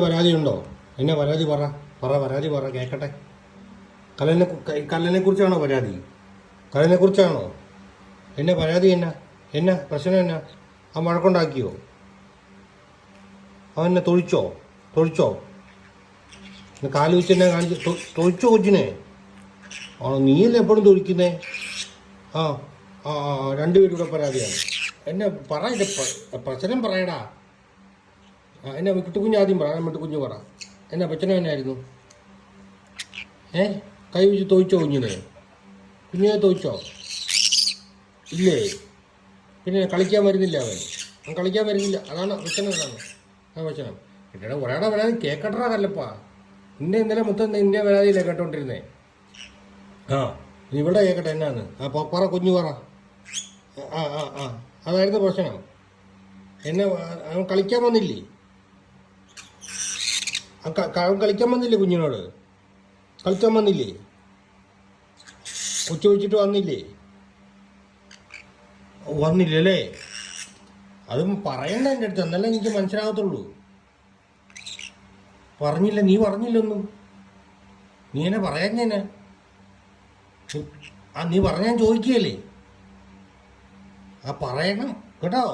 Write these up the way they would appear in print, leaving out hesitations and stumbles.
പരാതി ഉണ്ടോ? എന്നെ പരാതി പറ പരാതി പറ കേൾക്കട്ടെ. കല്ലനെ കുറിച്ചാണോ പരാതി? കല്ലനെ കുറിച്ചാണോ? എന്നെ പരാതി എന്നാ പ്രശ്നം എന്നാ? ആ വഴക്കുണ്ടാക്കിയോ? അവനെ തൊഴിച്ചോ കാല് വെച്ച് എന്നെ കാണിച്ച് തൊഴിച്ചോ കൊച്ചിനെ? നീയല്ലേ എപ്പോഴും തൊഴിക്കുന്നേ? ആ ആ രണ്ടുപേരും കൂടെ പരാതിയാണ്. എന്നെ പറ, ഇത് പ്രശ്നം പറയടാ. എന്നെ വിട്ടുകുഞ്ഞ് ആദ്യം പറ. വിട്ടുകുഞ്ഞ് പറ. എന്നാ പ്രശ്നം എന്നായിരുന്നു? കൈ വെച്ച് തൊഴിച്ചോ കുഞ്ഞിനെ തൊഴിച്ചോ? ഇല്ലേ? പിന്നെ കളിക്കാൻ വരുന്നില്ല അവൻ കളിക്കാൻ വരുന്നില്ല. അതാണ് പ്രശ്നം. പ്രശ്നം എടാ ഒരാടെ പരാതി കേക്കട്ടാ. കല്ലപ്പാ ഇന്നലെ മൊത്തം നിന്റെ പരാതിയില്ലേ കേട്ടോണ്ടിരുന്നേ? നീ ഇവിടെ കേക്കട്ടെ എന്നാന്ന്. പറ കുഞ്ഞു പറ. അതായിരുന്നു പ്രശ്നം. എന്നെ അവൻ കളിക്കാൻ വന്നില്ലേ? അവൻ കളിക്കാൻ വന്നില്ലേ? കുഞ്ഞിനോട് കളിക്കാൻ വന്നില്ലേ? ഉച്ച വെച്ചിട്ട് വന്നില്ലല്ലേ? അതും പറയണ്ട എൻ്റെ അടുത്ത്, എന്നല്ലേ എനിക്ക് മനസ്സിലാകത്തുള്ളൂ. പറഞ്ഞില്ല, നീ പറഞ്ഞില്ലൊന്നും. നീ എന്നെ പറയാഞ്ഞെന്നെ? നീ പറഞ്ഞാൽ ചോദിക്കുകയല്ലേ? പറയണം കേട്ടോ.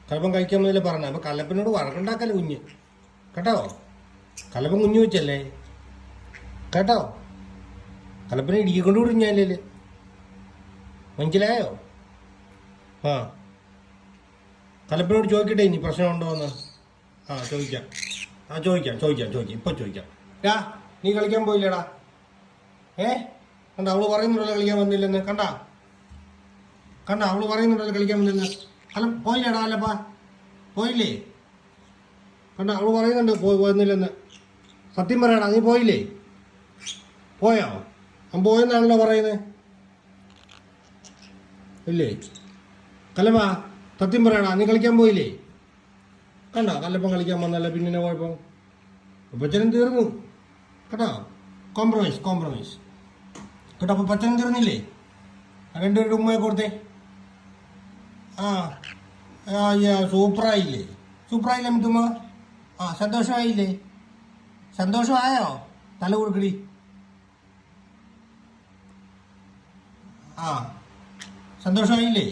കലപ്പം കഴിക്കാൻ മുതലേ പറഞ്ഞ. അപ്പൊ കലപ്പനോട് വഴക്കുണ്ടാക്കല്ലേ കുഞ്ഞ് കേട്ടോ. കലപ്പൻ കുഞ്ഞു വെച്ചല്ലേ കേട്ടോ. കലപ്പനെ ഇടിക്കൊണ്ട് വിടുഞ്ഞല്ലേ? മനസ്സിലായോ? കലപ്പനോട് ചോദിക്കട്ടെ ഇനി പ്രശ്നമുണ്ടോന്ന്. ചോദിക്കാം. ഇപ്പൊ ചോദിക്കാം. നീ കളിക്കാൻ പോയില്ലേടാ? കണ്ട അവള് പറയുന്നുണ്ടല്ലോ കളിക്കാൻ വന്നില്ലെന്ന്. കണ്ട അവള് പറയുന്നുണ്ടല്ലോ കളിക്കാൻ വന്നില്ലെന്ന്. അല്ല പോയില്ലേടാ? അല്ലപ്പാ പോയില്ലേ? കണ്ട അവള് പറയുന്നുണ്ട് വന്നില്ലെന്ന്. സത്യം പറയടാ, നീ പോയില്ലേ? പോയോ? അവൻ പോയെന്നാണല്ലോ പറയുന്നത്. ഇല്ലേ? കല്ലപ്പ സത്യം പറയടാ, നീ കളിക്കാൻ പോയില്ലേ? കണ്ട കല്ലപ്പം കളിക്കാൻ വന്നല്ല, പിന്നെ കുഴപ്പം. പച്ചനും തീർന്നു കേട്ടോ. കോംപ്രമൈസ് കേട്ടോ. അപ്പൊ പച്ചനും തീർന്നില്ലേ? രണ്ടുപേരുടെ ഉമ്മയെ കൊടുത്തേ. സൂപ്പറായില്ലേ മുത്തുമ്മ? സന്തോഷമായോ? തല കൊടുക്കടി. സന്തോഷമായില്ലേ?